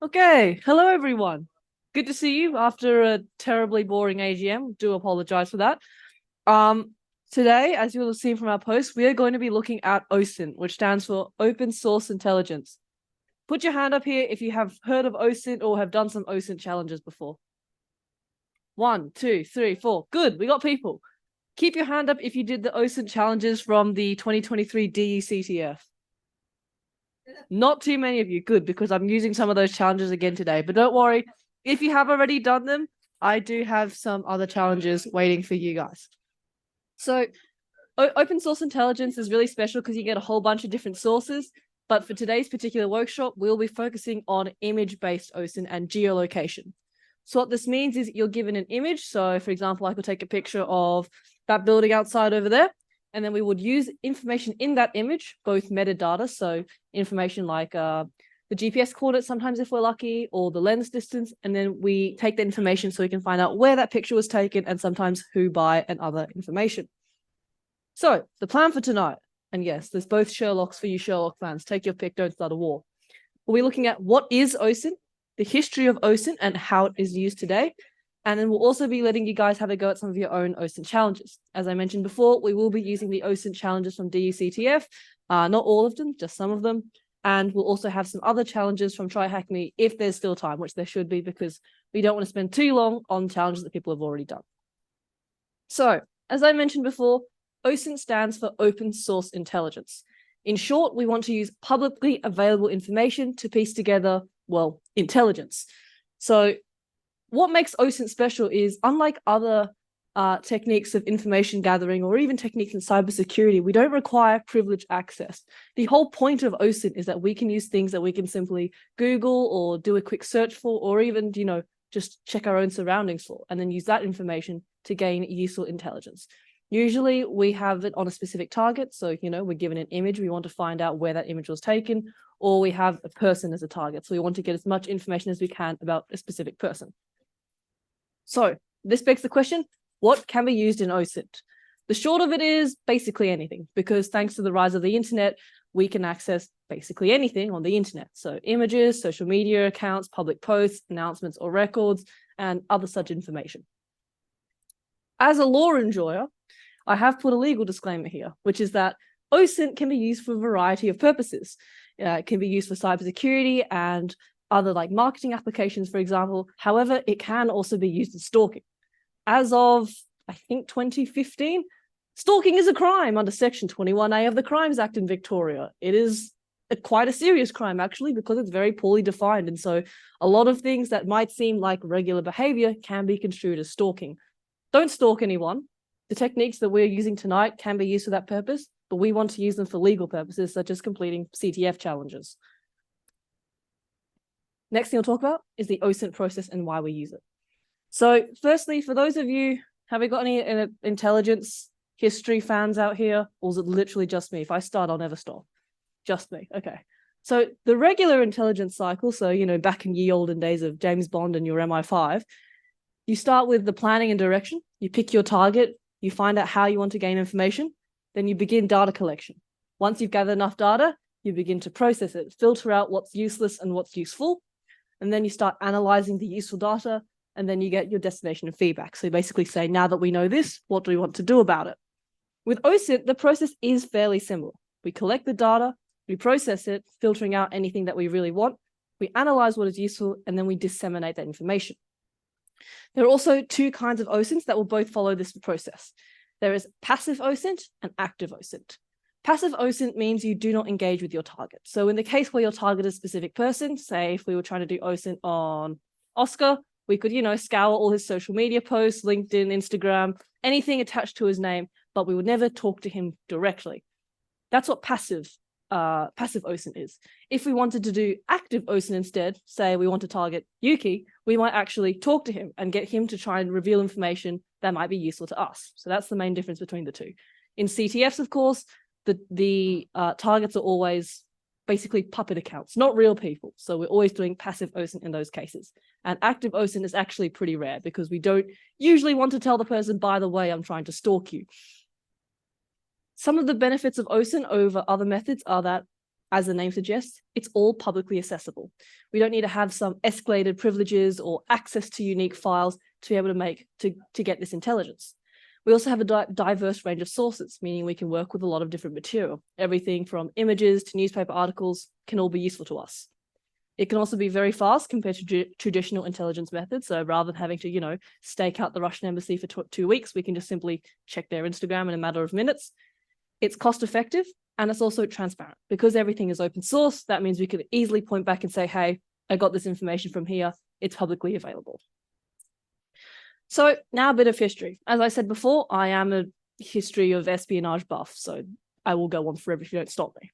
Okay, hello everyone. Good to see you after a terribly boring AGM. Do apologize for that. Today, as you will have seen from our post, we are going to be looking at OSINT, which stands for Open Source Intelligence. Put your hand up here if you have heard of OSINT or have done some OSINT challenges before. 1, 2, 3, 4. Good, we got people. Keep your hand up if you did the OSINT challenges from the 2023 DECTF. Not too many of you. Good, because I'm using some of those challenges again today. But don't worry, if you have already done them, I do have some other challenges waiting for you guys. So open source intelligence is really special because you get a whole bunch of different sources. But for today's particular workshop, we'll be focusing on image-based OSINT and geolocation. So what this means is you're given an image. So for example, I could take a picture of that building outside over there. And then we would use information in that image, both metadata, so information like the GPS coordinates sometimes if we're lucky, or the lens distance, and then we take the information so we can find out where that picture was taken and sometimes who by and other information. So the plan for tonight, and yes, there's both Sherlocks for you Sherlock fans, take your pick, don't start a war. We'll be looking at what is OSINT, the history of OSINT and how it is used today, and then we'll also be letting you guys have a go at some of your own OSINT challenges. As I mentioned before, we will be using the OSINT challenges from DECTF, not all of them, just some of them. And we'll also have some other challenges from Try Hack Me if there's still time, which there should be, because we don't want to spend too long on challenges that people have already done. So, as I mentioned before, OSINT stands for Open Source Intelligence. In short, we want to use publicly available information to piece together, well, intelligence. So what makes OSINT special is, unlike other techniques of information gathering or even techniques in cybersecurity, we don't require privileged access. The whole point of OSINT is that we can use things that we can simply Google or do a quick search for, or even, just check our own surroundings for, and then use that information to gain useful intelligence. Usually we have it on a specific target. So, we're given an image, we want to find out where that image was taken, or we have a person as a target. So we want to get as much information as we can about a specific person. So this begs the question, what can be used in OSINT? The short of it is basically anything, because thanks to the rise of the internet, we can access basically anything on the internet. So images, social media accounts, public posts, announcements or records, and other such information. As a law enjoyer, I have put a legal disclaimer here, which is that OSINT can be used for a variety of purposes. It can be used for cybersecurity and other like marketing applications, for example. However, it can also be used in stalking. As of, I think, 2015, stalking is a crime under Section 21A of the Crimes Act in Victoria. It is quite a serious crime, actually, because it's very poorly defined. And so a lot of things that might seem like regular behavior can be construed as stalking. Don't stalk anyone. The techniques that we're using tonight can be used for that purpose, but we want to use them for legal purposes, such as completing CTF challenges. Next thing we'll talk about is the OSINT process and why we use it. So firstly, for those of you, have we got any intelligence history fans out here? Or is it literally just me? If I start, I'll never stop. Just me. Okay. So the regular intelligence cycle, so, back in ye olden days of James Bond and your MI5, you start with the planning and direction. You pick your target. You find out how you want to gain information. Then you begin data collection. Once you've gathered enough data, you begin to process it, filter out what's useless and what's useful. And then you start analyzing the useful data, and then you get your destination and feedback. So you basically say, now that we know this, what do we want to do about it? With OSINT, the process is fairly similar. We collect the data, we process it, filtering out anything that we really want, we analyze what is useful, and then we disseminate that information. There are also two kinds of OSINTs that will both follow this process. There is passive OSINT and active OSINT. Passive OSINT means you do not engage with your target. So in the case where your target is a specific person, say if we were trying to do OSINT on Oscar, we could, scour all his social media posts, LinkedIn, Instagram, anything attached to his name, but we would never talk to him directly. That's what passive OSINT is. If we wanted to do active OSINT instead, say we want to target Yuki, we might actually talk to him and get him to try and reveal information that might be useful to us. So that's the main difference between the two. In CTFs, of course, the targets are always basically puppet accounts, not real people. So we're always doing passive OSINT in those cases. And active OSINT is actually pretty rare because we don't usually want to tell the person, by the way, I'm trying to stalk you. Some of the benefits of OSINT over other methods are that as the name suggests, it's all publicly accessible. We don't need to have some escalated privileges or access to unique files to be able to get this intelligence. We also have a diverse range of sources, meaning we can work with a lot of different material. Everything from images to newspaper articles can all be useful to us. It can also be very fast compared to traditional intelligence methods. So rather than having to, stake out the Russian embassy for 2 weeks, we can just simply check their Instagram in a matter of minutes. It's cost effective and it's also transparent. Because everything is open source, that means we can easily point back and say, hey, I got this information from here. It's publicly available. So now a bit of history. As I said before, I am a history of espionage buff, so I will go on forever if you don't stop me.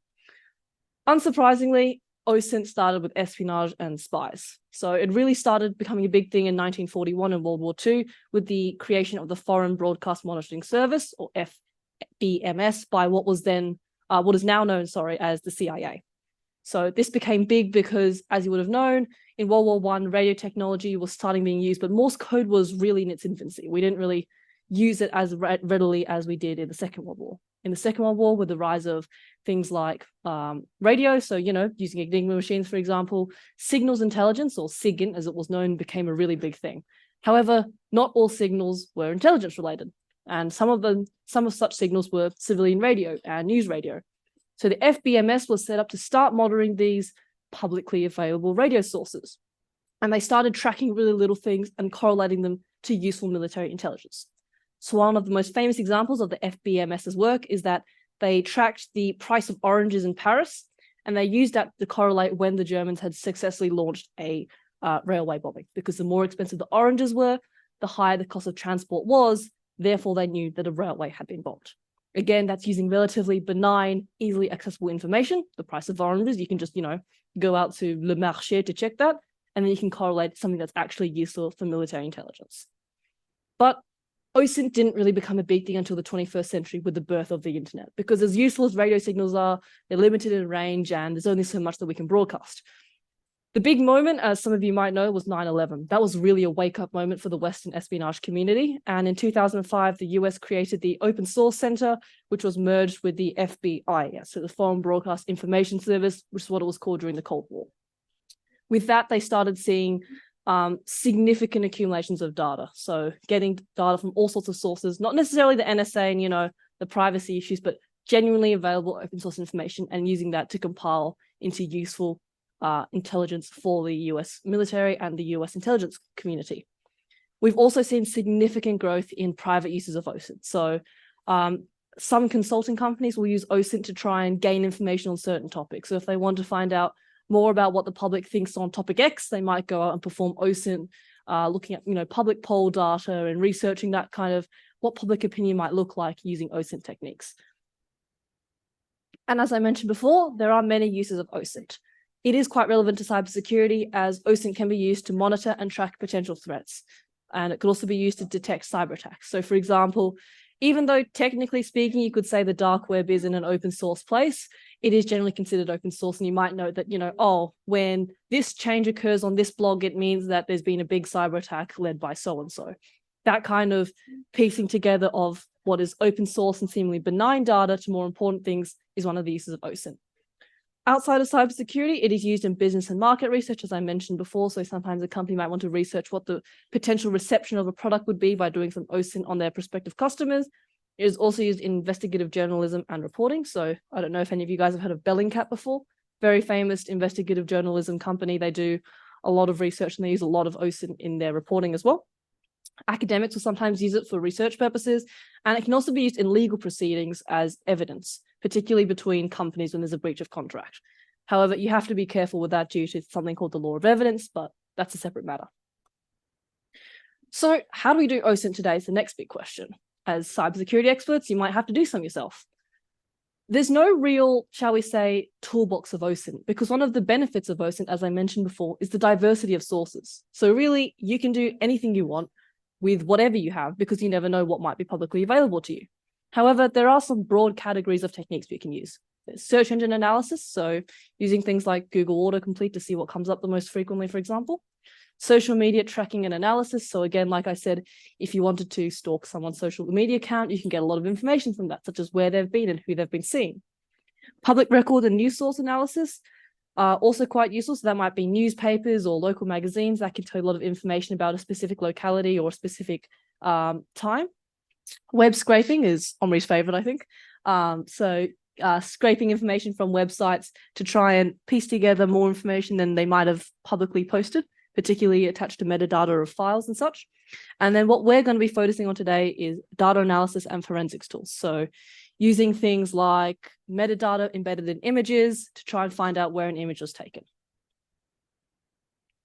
Unsurprisingly, OSINT started with espionage and spies. So it really started becoming a big thing in 1941 and World War II with the creation of the Foreign Broadcast Monitoring Service, or FBMS, by what is now known, as the CIA. So this became big because, as you would have known, in World War I, radio technology was starting being used, but Morse code was really in its infancy. We didn't really use it as readily as we did in the Second World War. In the Second World War, with the rise of things like radio, so, using Enigma machines, for example, signals intelligence, or SIGINT as it was known, became a really big thing. However, not all signals were intelligence related, and some of such signals were civilian radio and news radio. So the FBMS was set up to start monitoring these publicly available radio sources. And they started tracking really little things and correlating them to useful military intelligence. So one of the most famous examples of the FBMS's work is that they tracked the price of oranges in Paris, and they used that to correlate when the Germans had successfully launched a railway bombing. Because the more expensive the oranges were, the higher the cost of transport was, therefore they knew that a railway had been bombed. Again, that's using relatively benign, easily accessible information. The price of oranges, you can just, go out to Le Marché to check that, and then you can correlate something that's actually useful for military intelligence. But OSINT didn't really become a big thing until the 21st century with the birth of the internet, because as useful as radio signals are, they're limited in range and there's only so much that we can broadcast. The big moment, as some of you might know, was 9/11. That was really a wake-up moment for the Western espionage community. And in 2005, the US created the Open Source Center, which was merged with the FBI, so the Foreign Broadcast Information Service, which is what it was called during the Cold War. With that, they started seeing significant accumulations of data. So getting data from all sorts of sources, not necessarily the NSA and, the privacy issues, but genuinely available open source information, and using that to compile into useful intelligence for the US military and the US intelligence community. We've also seen significant growth in private uses of OSINT. So some consulting companies will use OSINT to try and gain information on certain topics. So if they want to find out more about what the public thinks on topic X, they might go out and perform OSINT, looking at public poll data and researching that kind of what public opinion might look like using OSINT techniques. And as I mentioned before, there are many uses of OSINT. It is quite relevant to cybersecurity, as OSINT can be used to monitor and track potential threats. And it could also be used to detect cyber attacks. So for example, even though technically speaking, you could say the dark web is in an open source place, it is generally considered open source. And you might note that, when this change occurs on this blog, it means that there's been a big cyber attack led by so-and-so. That kind of piecing together of what is open source and seemingly benign data to more important things is one of the uses of OSINT. Outside of cybersecurity, it is used in business and market research, as I mentioned before. So sometimes a company might want to research what the potential reception of a product would be by doing some OSINT on their prospective customers. It is also used in investigative journalism and reporting. So I don't know if any of you guys have heard of Bellingcat before. Very famous investigative journalism company. They do a lot of research and they use a lot of OSINT in their reporting as well. Academics will sometimes use it for research purposes, and it can also be used in legal proceedings as evidence, particularly between companies when there's a breach of contract. However, you have to be careful with that due to something called the law of evidence, but that's a separate matter. So how do we do OSINT today is the next big question. As cybersecurity experts, you might have to do some yourself. There's no real, shall we say, toolbox of OSINT, because one of the benefits of OSINT, as I mentioned before, is the diversity of sources. So really, you can do anything you want with whatever you have, because you never know what might be publicly available to you. However, there are some broad categories of techniques we can use. There's search engine analysis, so using things like Google autocomplete to see what comes up the most frequently, for example. Social media tracking and analysis. So again, like I said, if you wanted to stalk someone's social media account, you can get a lot of information from that, such as where they've been and who they've been seeing. Public record and news source analysis, also quite useful. So that might be newspapers or local magazines that can tell you a lot of information about a specific locality or a specific time. Web scraping is Omri's favorite, I think. Scraping information from websites to try and piece together more information than they might have publicly posted, particularly attached to metadata of files and such. And then what we're going to be focusing on today is data analysis and forensics tools. So using things like metadata embedded in images to try and find out where an image was taken.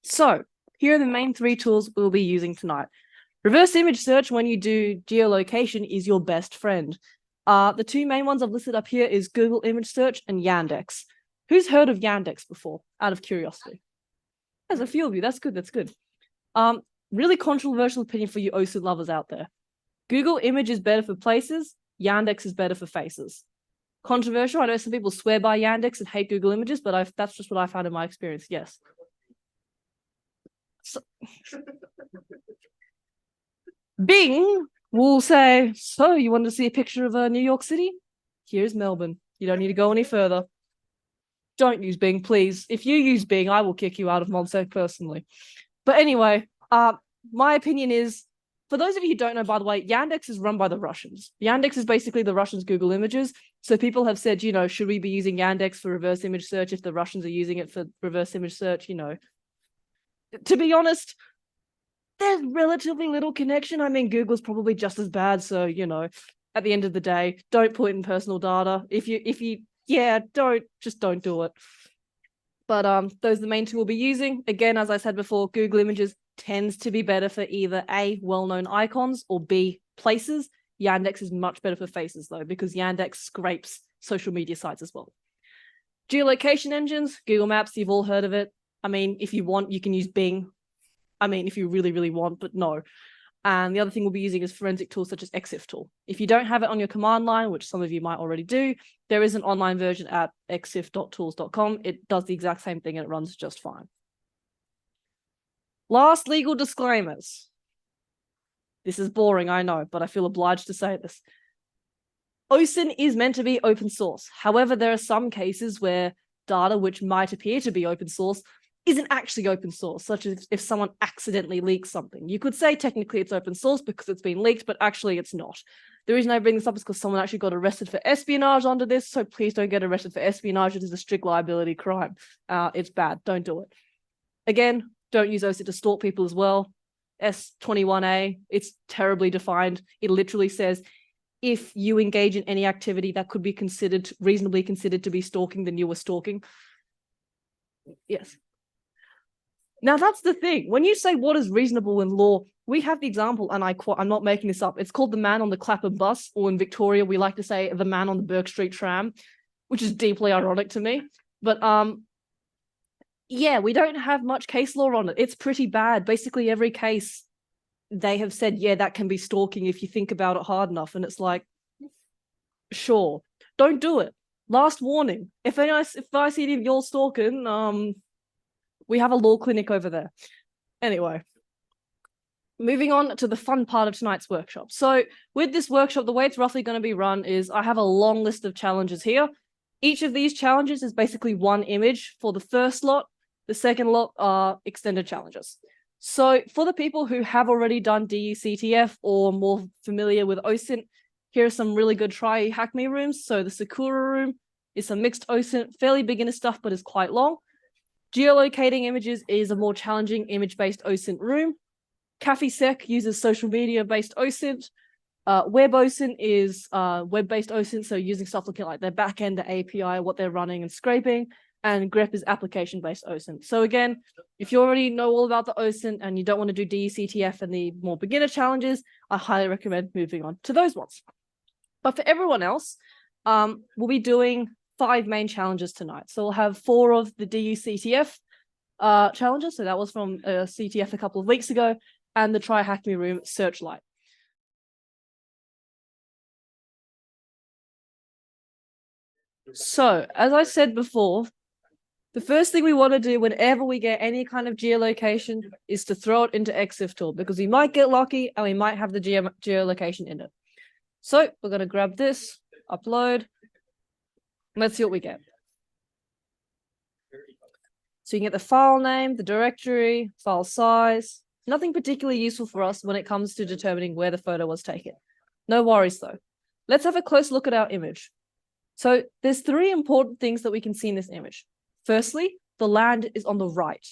So here are the main 3 tools we'll be using tonight. Reverse image search when you do geolocation is your best friend. The 2 main ones I've listed up here is Google image search and Yandex. Who's heard of Yandex before, out of curiosity? There's a few of you, that's good, that's good. Really controversial opinion for you OSINT lovers out there. Google image is better for places, Yandex is better for faces. Controversial, I know some people swear by Yandex and hate Google images, but that's just what I found in my experience, yes. So, Bing will say, so you wanted to see a picture of New York City? Here's Melbourne. You don't need to go any further. Don't use Bing, please. If you use Bing, I will kick you out of MonSec personally. But anyway, my opinion is, for those of you who don't know, by the way, Yandex is run by the Russians. Yandex is basically the Russians' Google Images. So people have said, you know, should we be using Yandex for reverse image search if the Russians are using it for reverse image search? You know, to be honest, there's relatively little connection. I mean, Google's probably just as bad. So, you know, at the end of the day, don't put in personal data. Don't do it. But those are the main 2 we'll be using. Again, as I said before, Google Images tends to be better for either A, well-known icons, or B, places. Yandex is much better for faces though, because Yandex scrapes social media sites as well. Geolocation engines, Google Maps, you've all heard of it. I mean, if you want, you can use Bing. I mean, if you really, really want, but no. And the other thing we'll be using is forensic tools such as EXIF tool. If you don't have it on your command line, which some of you might already do, there is an online version at exif.tools.com. It does the exact same thing and it runs just fine. Last legal disclaimers. This is boring, I know, but I feel obliged to say this. OSINT is meant to be open source. However, there are some cases where data which might appear to be open source isn't actually open source, such as if someone accidentally leaks something. You could say technically it's open source because it's been leaked, but actually it's not. The reason I bring this up is because someone actually got arrested for espionage under this, so please don't get arrested for espionage. It is a strict liability crime. It's bad. Don't do it. Again, don't use OSINT to stalk people as well. S21A, it's terribly defined. It literally says, if you engage in any activity that could be reasonably considered to be stalking, then you were stalking. Yes. Now, that's the thing. When you say what is reasonable in law, we have the example, and I'm not making this up. It's called the man on the Clapham bus, or in Victoria, we like to say the man on the Bourke Street tram, which is deeply ironic to me. But yeah, we don't have much case law on it. It's pretty bad. Basically, every case, they have said, yeah, that can be stalking if you think about it hard enough. And it's like, sure, don't do it. Last warning. If I see any of y'all stalking, we have a law clinic over there. Anyway, moving on to the fun part of tonight's workshop. So with this workshop, the way it's roughly going to be run is I have a long list of challenges here. Each of these challenges is basically one image for the first lot. The second lot are extended challenges. So for the people who have already done DUCTF or more familiar with OSINT, here are some really good try hack me rooms. So the Sakura room is some mixed OSINT, fairly beginner stuff, but is quite long. Geolocating images is a more challenging image-based OSINT room. CafeSec uses social media-based OSINT. Web OSINT is web-based OSINT, so using stuff looking like their backend, the API, what they're running and scraping. And grep is application-based OSINT. So again, if you already know all about the OSINT and you don't want to do DUCTF and the more beginner challenges, I highly recommend moving on to those ones. But for everyone else, we'll be doing 5 main challenges tonight. So we'll have 4 of the DUCTF challenges. So that was from CTF a couple of weeks ago, and the Try Hack Me Room Searchlight. So as I said before, the first thing we want to do whenever we get any kind of geolocation is to throw it into EXIF tool, because we might get lucky and we might have the geolocation in it. So we're going to grab this, upload. Let's see what we get. So you can get the file name, the directory, file size. Nothing particularly useful for us when it comes to determining where the photo was taken. No worries though. Let's have a close look at our image. So there's three important things that we can see in this image. Firstly, the land is on the right.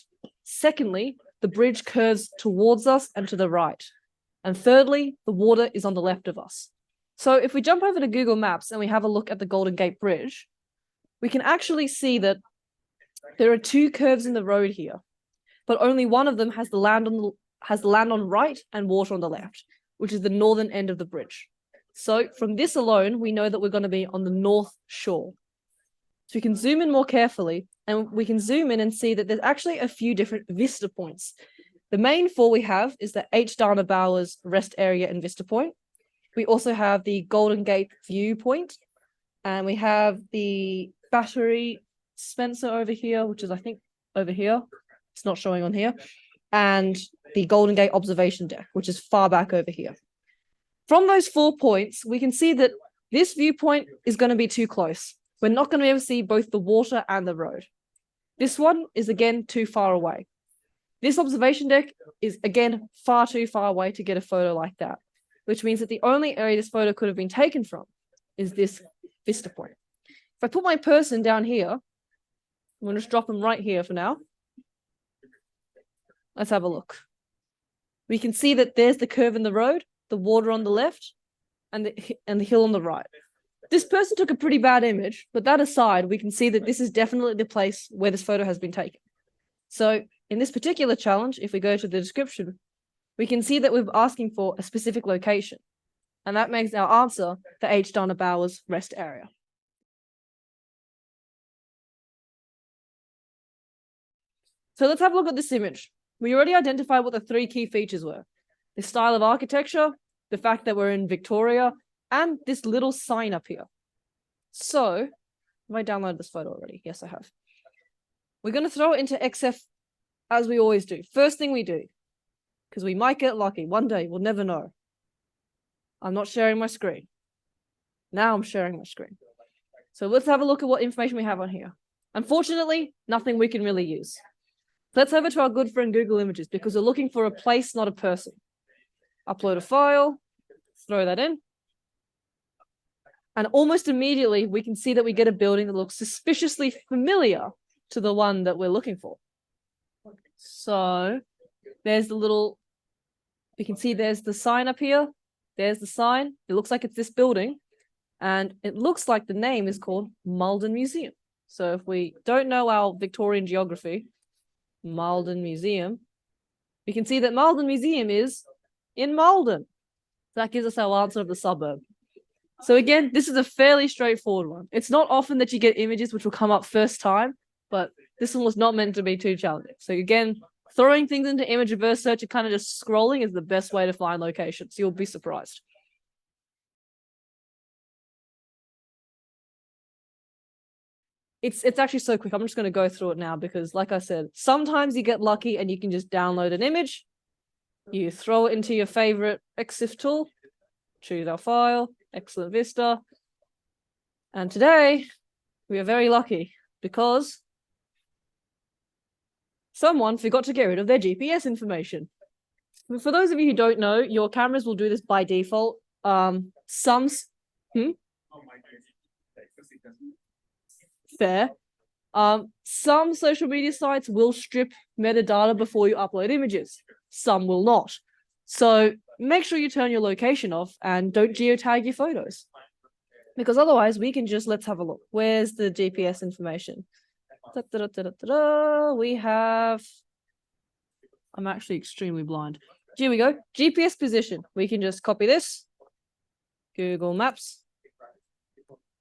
Secondly, the bridge curves towards us and to the right. And thirdly, the water is on the left of us. So if we jump over to Google Maps and we have a look at the Golden Gate Bridge, we can actually see that there are two curves in the road here, but only one of them has the land on right and water on the left, which is the northern end of the bridge. So from this alone, we know that we're going to be on the north shore. So we can zoom in more carefully, and we can zoom in and see that there's actually a few different Vista points. The main four we have is the H. Dana Bowers rest area and Vista Point. We also have the Golden Gate viewpoint, and we have the Battery Spencer over here, which is, I think, over here. It's not showing on here. And the Golden Gate observation deck, which is far back over here. From those 4 points, we can see that this viewpoint is going to be too close. We're not going to be able to see both the water and the road. This one is, again, too far away. This observation deck is, again, far too far away to get a photo like that, which means that the only area this photo could have been taken from is this Vista point. If I put my person down here, I'm going to just drop them right here for now. Let's have a look. We can see that there's the curve in the road, the water on the left, and the hill on the right. This person took a pretty bad image, but that aside, we can see that this is definitely the place where this photo has been taken. So in this particular challenge, if we go to the description, we can see that we're asking for a specific location, and that makes our answer the H. Dana Bowers rest area. So let's have a look at this image. We already identified what the 3 key features were: the style of architecture, the fact that we're in Victoria, and this little sign up here. So, have I downloaded this photo already? Yes, I have. We're going to throw it into XF as we always do. First thing we do, because we might get lucky. One day, we'll never know. I'm not sharing my screen. Now I'm sharing my screen. So let's have a look at what information we have on here. Unfortunately, nothing we can really use. Let's over to our good friend Google Images, because we're looking for a place, not a person. Upload a file, throw that in. And almost immediately, we can see that we get a building that looks suspiciously familiar to the one that we're looking for. So there's the little, we can see there's the sign up here. There's the sign. It looks like it's this building. And it looks like the name is called Malden Museum. So if we don't know our Victorian geography, Malden Museum, we can see that Malden Museum is in Malden. That gives us our answer of the suburb. So again, this is a fairly straightforward one. It's not often that you get images which will come up first time, but this one was not meant to be too challenging. So again, throwing things into image reverse search and kind of just scrolling is the best way to find locations. You'll be surprised. It's actually so quick. I'm just going to go through it now because, like I said, sometimes you get lucky and you can just download an image. You throw it into your favorite EXIF tool, choose our file, excellent Vista. And today, we are very lucky because someone forgot to get rid of their GPS information. For those of you who don't know, your cameras will do this by default. Fair. Some social media sites will strip metadata before you upload images. Some will not. So make sure you turn your location off and don't geotag your photos. Because otherwise we can just, let's have a look. Where's the GPS information? We have, I'm actually extremely blind. Here we go. GPS position. We can just copy this, Google Maps,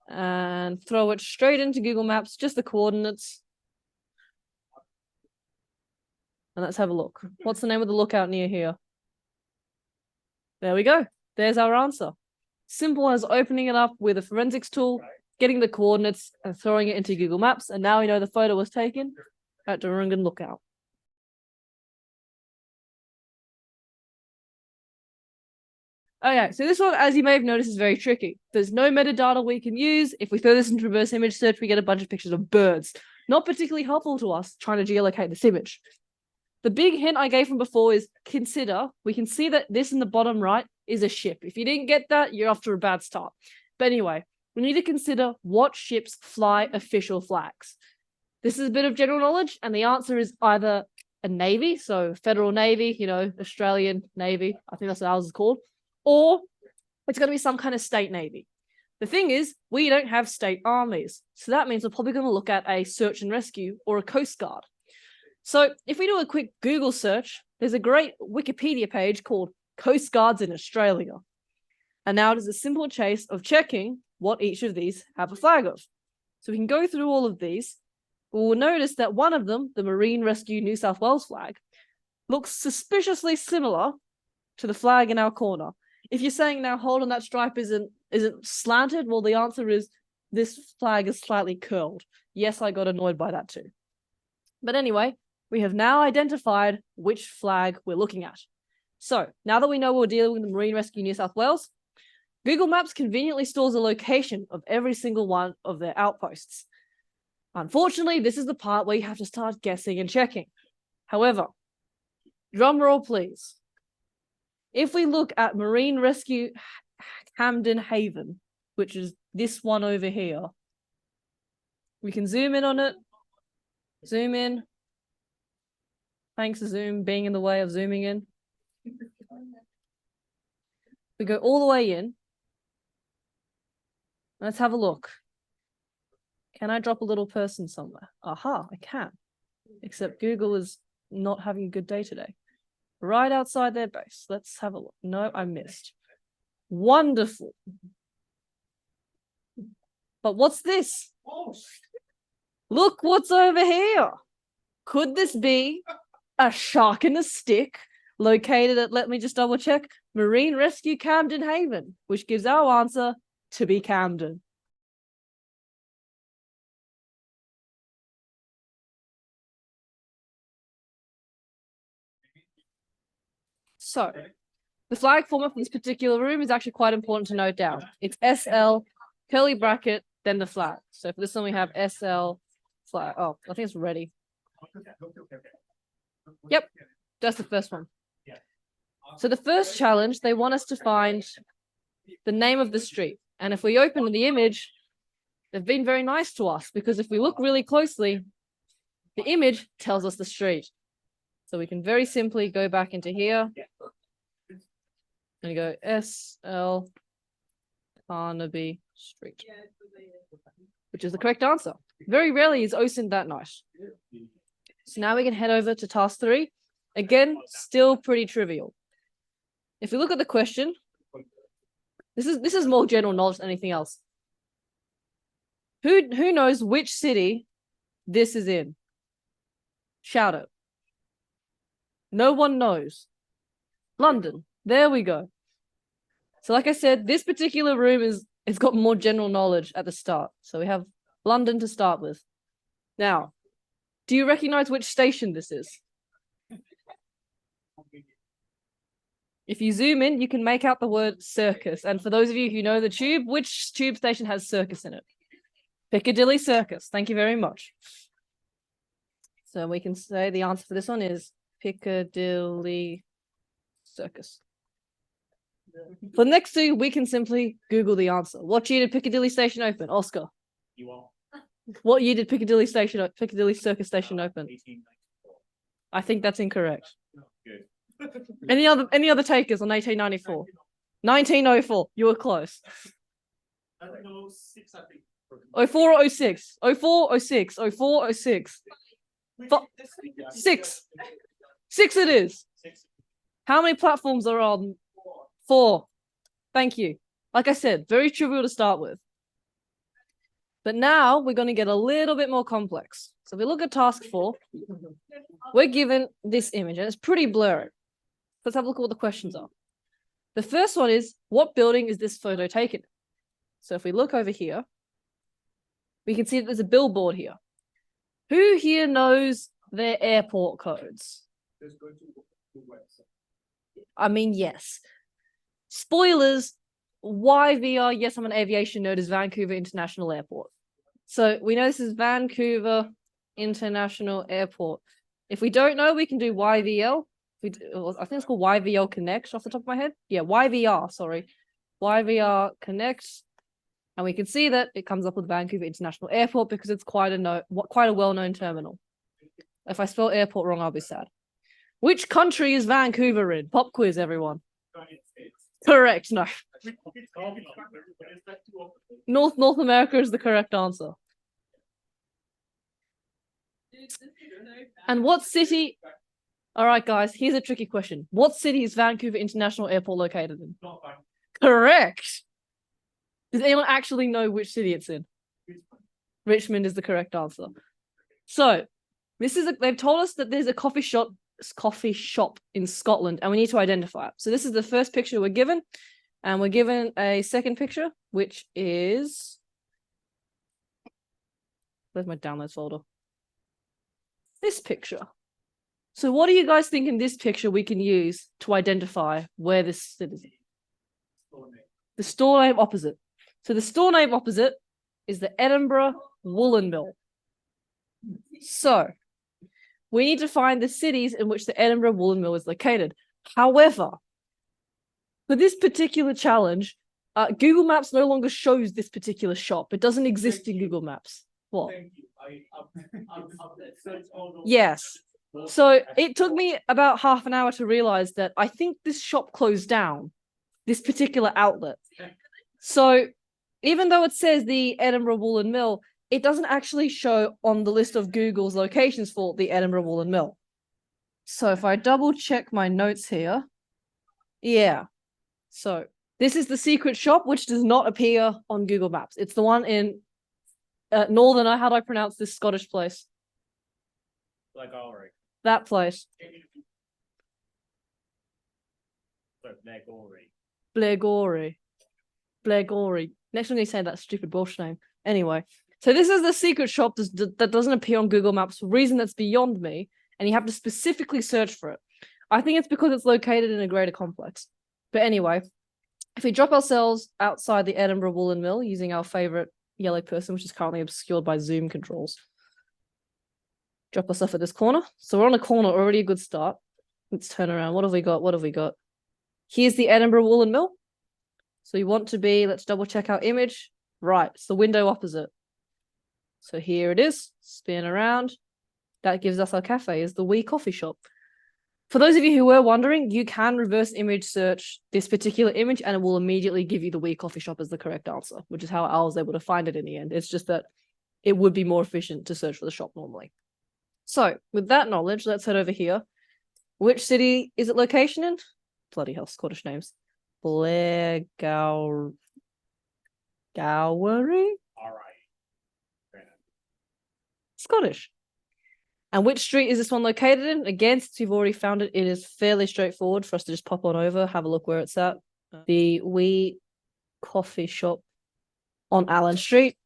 and throw it straight into Google Maps, just the coordinates. And let's have a look. What's the name of the lookout near here? There we go. There's our answer. Simple as opening it up with a forensics tool, getting the coordinates and throwing it into Google Maps. And now we know the photo was taken at Durungan Lookout. Okay, so this one, as you may have noticed, is very tricky. There's no metadata we can use. If we throw this into reverse image search, we get a bunch of pictures of birds. Not particularly helpful to us trying to geolocate this image. The big hint I gave from before is consider. We can see that this in the bottom right is a ship. If you didn't get that, you're off to a bad start. But anyway, we need to consider what ships fly official flags. This is a bit of general knowledge, and the answer is either a navy, so Federal Navy, you know, Australian Navy, I think that's what ours is called, or it's going to be some kind of state navy. The thing is, we don't have state armies, so that means we're probably going to look at a search and rescue or a coast guard. So if we do a quick Google search, there's a great Wikipedia page called Coast Guards in Australia. And now it is a simple chase of checking what each of these have a flag of. So we can go through all of these. We'll notice that one of them, the Marine Rescue New South Wales flag, looks suspiciously similar to the flag in our corner. If you're saying now, hold on, that stripe isn't slanted, well, the answer is this flag is slightly curled. Yes, I got annoyed by that too. But anyway, we have now identified which flag we're looking at. So now that we know we're dealing with the Marine Rescue New South Wales, Google Maps conveniently stores the location of every single one of their outposts. Unfortunately, this is the part where you have to start guessing and checking. However, drum roll please. If we look at Marine Rescue Camden Haven, which is this one over here, we can zoom in on it. Zoom in. Thanks, Zoom, being in the way of zooming in. We go all the way in. Let's have a look. Can I drop a little person somewhere? Aha, I can. Except Google is not having a good day today. Right outside their base. Let's have a look. No, I missed. Wonderful. But what's this? Look what's over here. Could this be a shark in a stick located at, let me just double check, Marine Rescue Camden Haven, which gives our answer to be Camden. So, the flag format for this particular room is actually quite important to note down. It's SL, curly bracket, then the flag. So for this one, we have SL flag. Oh, I think it's ready. Yep, that's the first one. So the first challenge, they want us to find the name of the street. And if we open the image, they've been very nice to us because if we look really closely, the image tells us the street. So we can very simply go back into here and go SL Carnaby Street, which is the correct answer. Very rarely is OSINT that nice. So now we can head over to task 3. Again, still pretty trivial. If we look at the question, this is more general knowledge than anything else. Who knows which city this is in? Shout it. No one knows. London. There we go. So like I said, this particular room it's got more general knowledge at the start. So we have London to start with. Now, do you recognize which station this is? If you zoom in, you can make out the word circus. And for those of you who know the tube, which tube station has circus in it? Piccadilly Circus. Thank you very much. So we can say the answer for this one is Piccadilly Circus. For the next 2, we can simply Google the answer. What year did Piccadilly Station open? Oscar. You are. What year did Piccadilly Circus Station open? 1894. I think that's incorrect. Good. Any other takers on 1894? 1904. You were close. I think 06, I think. 04 or 06. 04 06. 04 06. 6. 6 it is. 6. How many platforms are on? 4. Thank you. Like I said, very trivial to start with. But now we're going to get a little bit more complex. So if we look at task 4, we're given this image and it's pretty blurry. Let's have a look at what the questions are. The first one is, what building is this photo taken? So if we look over here, we can see that there's a billboard here. Who here knows their airport codes? I mean, yes. Spoilers, YVR, yes, I'm an aviation nerd, is Vancouver International Airport. So we know this is Vancouver International Airport. If we don't know, we can do YVL. I think it's called YVL Connect off the top of my head. Yeah, YVR, sorry. YVR Connect. And we can see that it comes up with Vancouver International Airport because it's quite a well-known terminal. If I spell airport wrong, I'll be sad. Which country is Vancouver in? Pop quiz, everyone. Correct, no. North America is the correct answer. And what city? All right, guys, here's a tricky question. What city is Vancouver International Airport located in? Correct. Does anyone actually know which city it's in? Richmond is the correct answer. So they've told us that there's a coffee shop in Scotland, and we need to identify it. So this is the first picture we're given, and we're given a second picture, which is, where's my downloads folder? This picture. So what do you guys think in this picture we can use to identify where this is? The store name opposite. So the store name opposite is the Edinburgh Woolen Mill. So we need to find the cities in which the Edinburgh Woolen Mill is located. However, for this particular challenge, Google Maps no longer shows this particular shop. It doesn't exist in Google Maps. What? Yes. So it took me about half an hour to realize that I think this shop closed down, this particular outlet. So even though it says the Edinburgh Woolen Mill, it doesn't actually show on the list of Google's locations for the Edinburgh Woolen Mill. So if I double check my notes here, yeah. So this is the secret shop, which does not appear on Google Maps. It's the one in Northern, how do I pronounce this Scottish place? Blackgowrie. That place. Blackgowrie. Blackgowrie. Next time they say that stupid Welsh name. Anyway, so this is the secret shop that doesn't appear on Google Maps for a reason that's beyond me, and you have to specifically search for it. I think it's because it's located in a greater complex. But anyway, if we drop ourselves outside the Edinburgh Woolen Mill using our favorite yellow person, which is currently obscured by zoom controls, drop ourselves at this corner. So we're on a corner, already a good start. Let's turn around. What have we got? What have we got? Here's the Edinburgh Woolen Mill. So you want to be, let's double check our image. Right, it's the window opposite. So here it is, spin around. That gives us our cafe, is the wee coffee shop. For those of you who were wondering, you can reverse image search this particular image and it will immediately give you the wee coffee shop as the correct answer, which is how I was able to find it in the end. It's just that it would be more efficient to search for the shop normally. So with that knowledge, let's head over here. Which city is it location in? Bloody hell, Scottish names. Blackgowrie? All right. Scottish. And which street is this one located in? Again, since we've already found it, it is fairly straightforward for us to just pop on over, have a look where it's at. The wee coffee shop on Allen Street.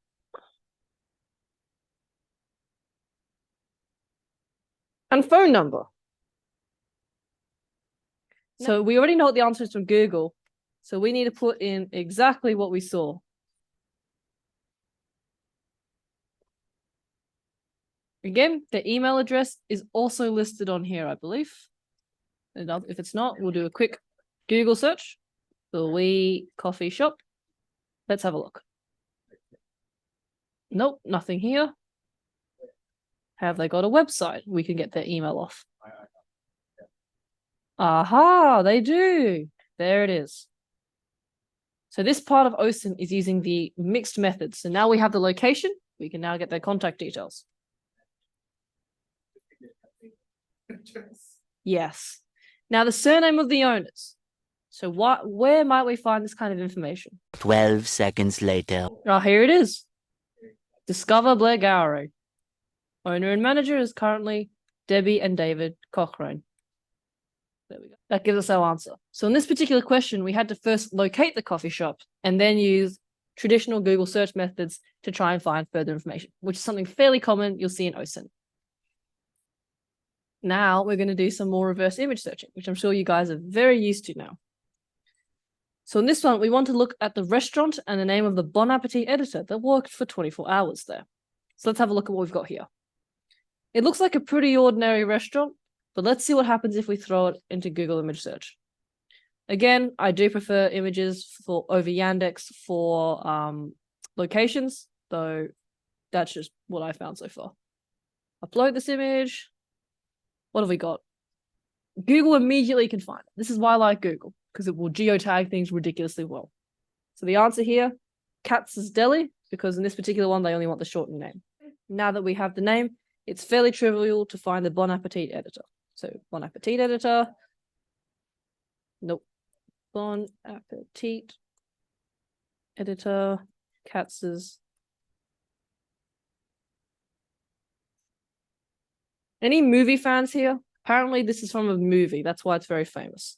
And phone number. So we already know what the answer is from Google. So we need to put in exactly what we saw. Again, the email address is also listed on here, I believe. And if it's not, we'll do a quick Google search. The wee coffee shop. Let's have a look. Nope, nothing here. Have they got a website we can get their email off? Aha, they do. There it is. So this part of OSINT is using the mixed method. So now we have the location. We can now get their contact details. Yes. Now the surname of the owners. So where might we find this kind of information? 12 seconds later. Oh, here it is. Discover Blackgowrie. Owner and manager is currently Debbie and David Cochrane. There we go. That gives us our answer. So in this particular question, we had to first locate the coffee shop and then use traditional Google search methods to try and find further information, which is something fairly common you'll see in OSINT. Now we're going to do some more reverse image searching, which I'm sure you guys are very used to now. So in this one, we want to look at the restaurant and the name of the Bon Appetit editor that worked for 24 hours there. So let's have a look at what we've got here. It looks like a pretty ordinary restaurant, but let's see what happens if we throw it into Google image search. Again, I do prefer images over Yandex for locations, though that's just what I found so far. Upload this image. What have we got? Google immediately can find it. This is why I like Google, because it will geotag things ridiculously well. So the answer here, Katz's Deli, because in this particular one, they only want the shortened name. Now that we have the name, it's fairly trivial to find the Bon Appetit editor. So Bon Appetit editor. Nope. Bon Appetit editor, Katz's. Any movie fans here? Apparently this is from a movie. That's why it's very famous.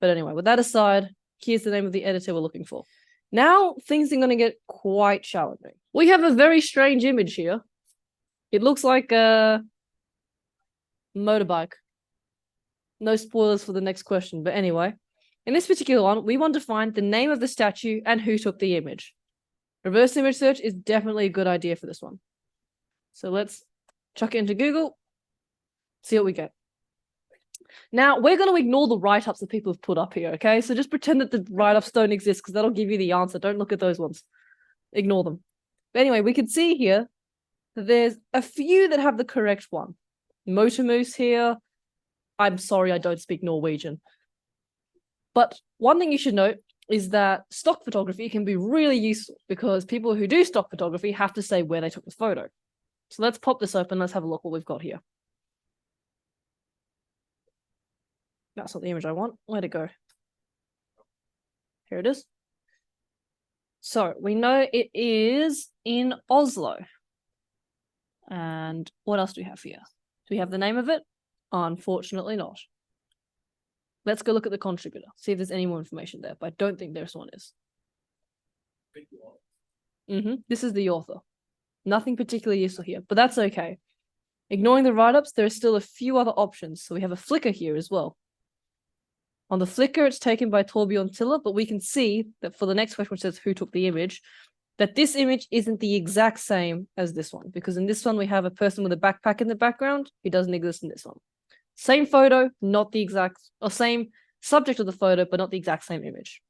But anyway, with that aside, here's the name of the editor we're looking for. Now things are going to get quite challenging. We have a very strange image here. It looks like a motorbike. No spoilers for the next question, but anyway. In this particular one, we want to find the name of the statue and who took the image. Reverse image search is definitely a good idea for this one. So let's chuck it into Google, see what we get. Now, we're going to ignore the write-ups that people have put up here, okay? So just pretend that the write-ups don't exist because that'll give you the answer. Don't look at those ones. Ignore them. But anyway, we can see here that there's a few that have the correct one. Motor Moose here. I'm sorry, I don't speak Norwegian. But one thing you should note is that stock photography can be really useful because people who do stock photography have to say where they took the photo. So let's pop this open. Let's have a look what we've got here. That's not the image I want. Where'd it go? Here it is. So we know it is in Oslo. And what else do we have here? Do we have the name of it? Unfortunately not. Let's go look at the contributor, see if there's any more information there, but I don't think this one is. This is the author. Nothing particularly useful here, but that's okay. Ignoring the write-ups, there are still a few other options. So we have a Flickr here as well. On the Flickr, it's taken by Torbjorn Tiller, but we can see that for the next question, which says who took the image, that this image isn't the exact same as this one, because in this one, we have a person with a backpack in the background who doesn't exist in this one. Same photo, not the exact, or same subject of the photo, but not the exact same image.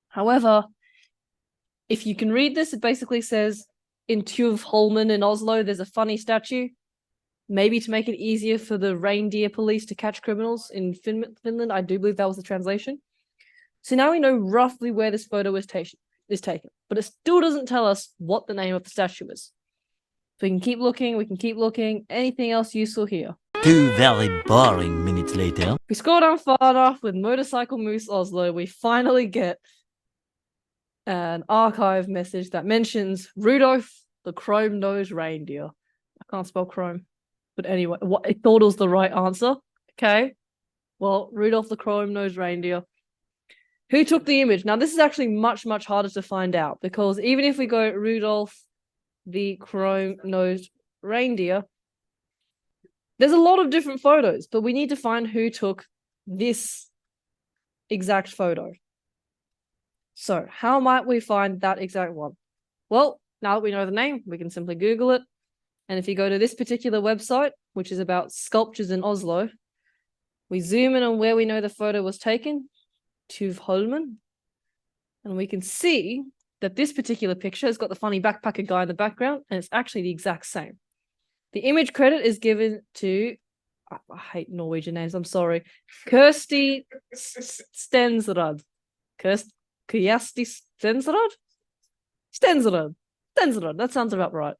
However, if you can read this, it basically says in Tjuvholmen in Oslo, there's a funny statue. Maybe to make it easier for the reindeer police to catch criminals in Finland. I do believe that was the translation. So now we know roughly where this photo is taken, but it still doesn't tell us what the name of the statue is. So we can keep looking, Anything else useful here? 2 very boring minutes later. If we scroll down far enough with Motorcycle Moose Oslo, we finally get an archive message that mentions Rudolph the Chrome-Nosed Reindeer. I can't spell chrome. But anyway, I thought it was the right answer. Okay. Well, Rudolph the Chrome-Nosed Reindeer. Who took the image? Now, this is actually much, much harder to find out because even if we go Rudolph the Chrome-Nosed Reindeer, there's a lot of different photos, but we need to find who took this exact photo. So how might we find that exact one? Well, now that we know the name, we can simply Google it. And if you go to this particular website, which is about sculptures in Oslo, we zoom in on where we know the photo was taken, Tjuvholmen, and we can see that this particular picture has got the funny backpacker guy in the background, and it's actually the exact same. The image credit is given to, I hate Norwegian names, I'm sorry, Kirsti Stensrud. Kirsti Stensrud? Stensrud, that sounds about right.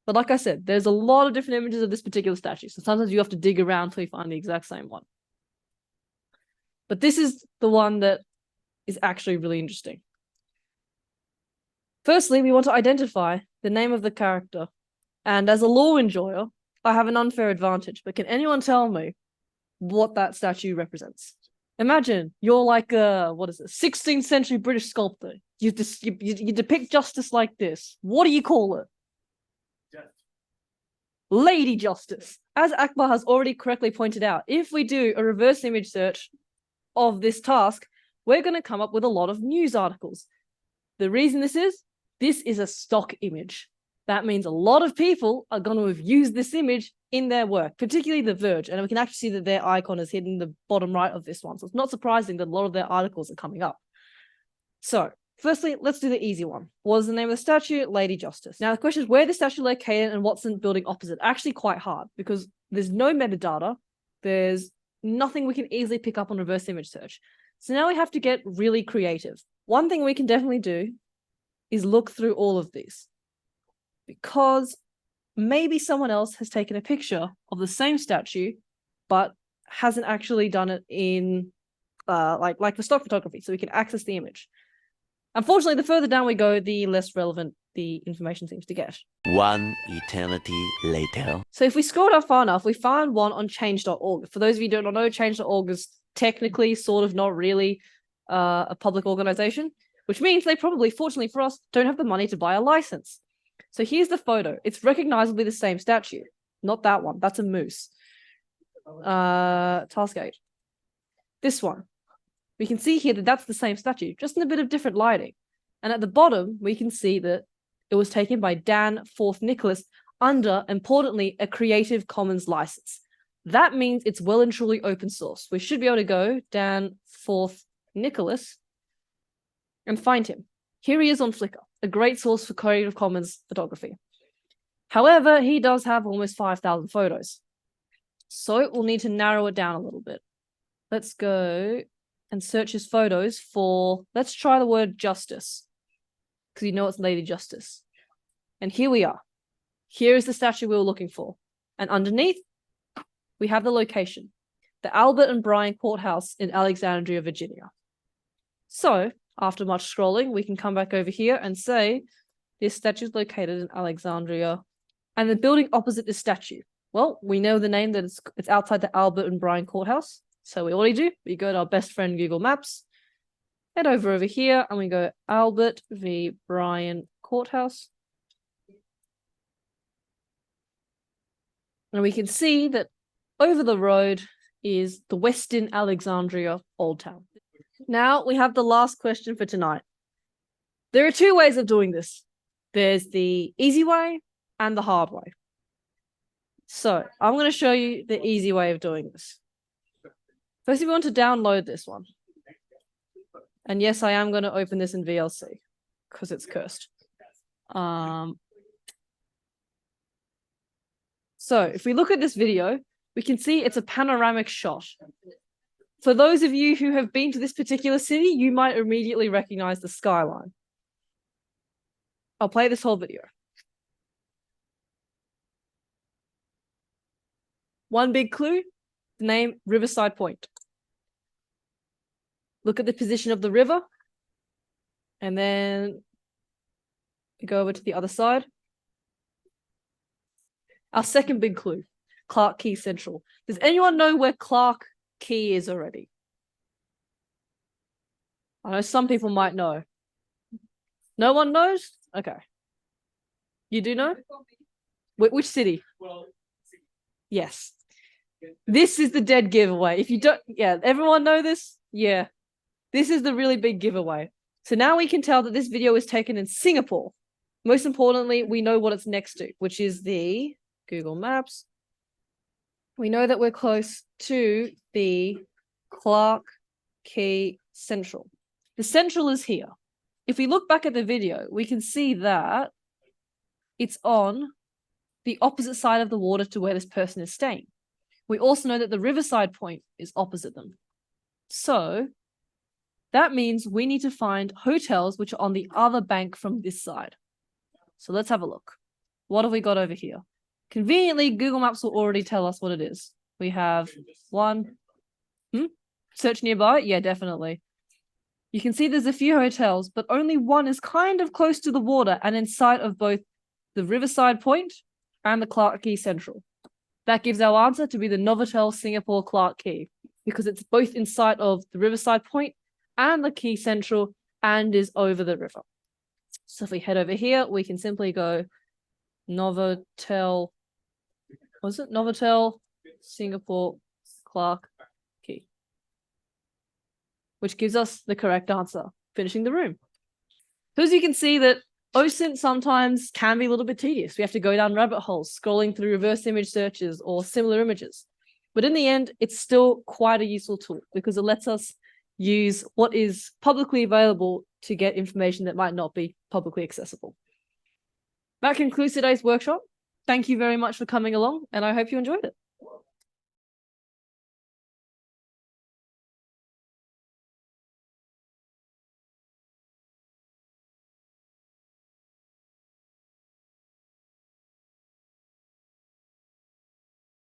But like I said, there's a lot of different images of this particular statue, so sometimes you have to dig around until you find the exact same one. But this is the one that is actually really interesting. Firstly, we want to identify the name of the character. And as a law enjoyer, I have an unfair advantage, but can anyone tell me what that statue represents? Imagine you're like a, 16th century British sculptor. You depict justice like this. What do you call it? Lady Justice. As Akbar has already correctly pointed out, if we do a reverse image search of this task, we're going to come up with a lot of news articles. The reason this is a stock image. That means a lot of people are going to have used this image in their work, particularly The Verge. And we can actually see that their icon is hidden in the bottom right of this one. So it's not surprising that a lot of their articles are coming up. So firstly, let's do the easy one. What is the name of the statue? Lady Justice. Now the question is where the statue is located and what's the building opposite? Actually quite hard because there's no metadata. There's nothing we can easily pick up on reverse image search. So now we have to get really creative. One thing we can definitely do is look through all of these, because maybe someone else has taken a picture of the same statue, but hasn't actually done it in like for stock photography, so we can access the image. Unfortunately, the further down we go, the less relevant the information seems to get. One eternity later. So if we scroll down far enough, we find one on change.org. For those of you who don't know, change.org is technically sort of not really a public organization, which means they probably, fortunately for us, don't have the money to buy a license. So here's the photo. It's recognizably the same statue. Not that one. That's a moose. Task 8. This one. We can see here that that's the same statue, just in a bit of different lighting. And at the bottom, we can see that it was taken by Dan Forth Nicholas under, importantly, a Creative Commons license. That means it's well and truly open source. We should be able to go Dan Forth Nicholas and find him. Here he is on Flickr, a great source for Creative Commons photography. However, he does have almost 5,000 photos. So we'll need to narrow it down a little bit. Let's go and search his photos for, let's try the word justice, because you know it's Lady Justice. And here we are. Here is the statue we were looking for. And underneath, we have the location, the Albert and Bryan Courthouse in Alexandria, Virginia. So after much scrolling, we can come back over here and say this statue is located in Alexandria and the building opposite this statue. Well, we know the name that it's outside the Albert and Bryan Courthouse. So we already do. We go to our best friend Google Maps, head over here, and we go Albert v. Bryan Courthouse. And we can see that over the road is the Westin Alexandria Old Town. Now we have the last question for tonight. There are two ways of doing this. There's the easy way and the hard way. So I'm going to show you the easy way of doing this. First, we want to download this one. And yes, I am going to open this in VLC because it's cursed. So if we look at this video, we can see it's a panoramic shot. For those of you who have been to this particular city, you might immediately recognize the skyline. I'll play this whole video. One big clue, the name Riverside Point. Look at the position of the river. And then we go over to the other side. Our second big clue, Clark Quay Central. Does anyone know where Clark Quay is already? I know some people might know. No one knows? Okay. You do know? Which city? Yes. This is the dead giveaway. If you don't, yeah, everyone know this? Yeah. This is the really big giveaway. So now we can tell that this video is taken in Singapore. Most importantly, we know what it's next to, which is the Google Maps. We know that we're close to the Clark Quay Central. The Central is here. If we look back at the video, we can see that it's on the opposite side of the water to where this person is staying. We also know that the Riverside Point is opposite them. So that means we need to find hotels which are on the other bank from this side. So let's have a look. What have we got over here? Conveniently, Google Maps will already tell us what it is. We have one. Search nearby? Yeah, definitely. You can see there's a few hotels, but only one is kind of close to the water and in sight of both the Riverside Point and the Clark Quay Central. That gives our answer to be the Novotel Singapore Clark Quay, because it's both in sight of the Riverside Point and the Quay Central and is over the river. So if we head over here, we can simply go Novotel, was it? Novotel Singapore Clark Quay. which gives us the correct answer, finishing the room. So as you can see that OSINT sometimes can be a little bit tedious. We have to go down rabbit holes, scrolling through reverse image searches or similar images. But in the end, it's still quite a useful tool because it lets us use what is publicly available to get information that might not be publicly accessible. That concludes today's workshop. Thank you very much for coming along, and I hope you enjoyed it.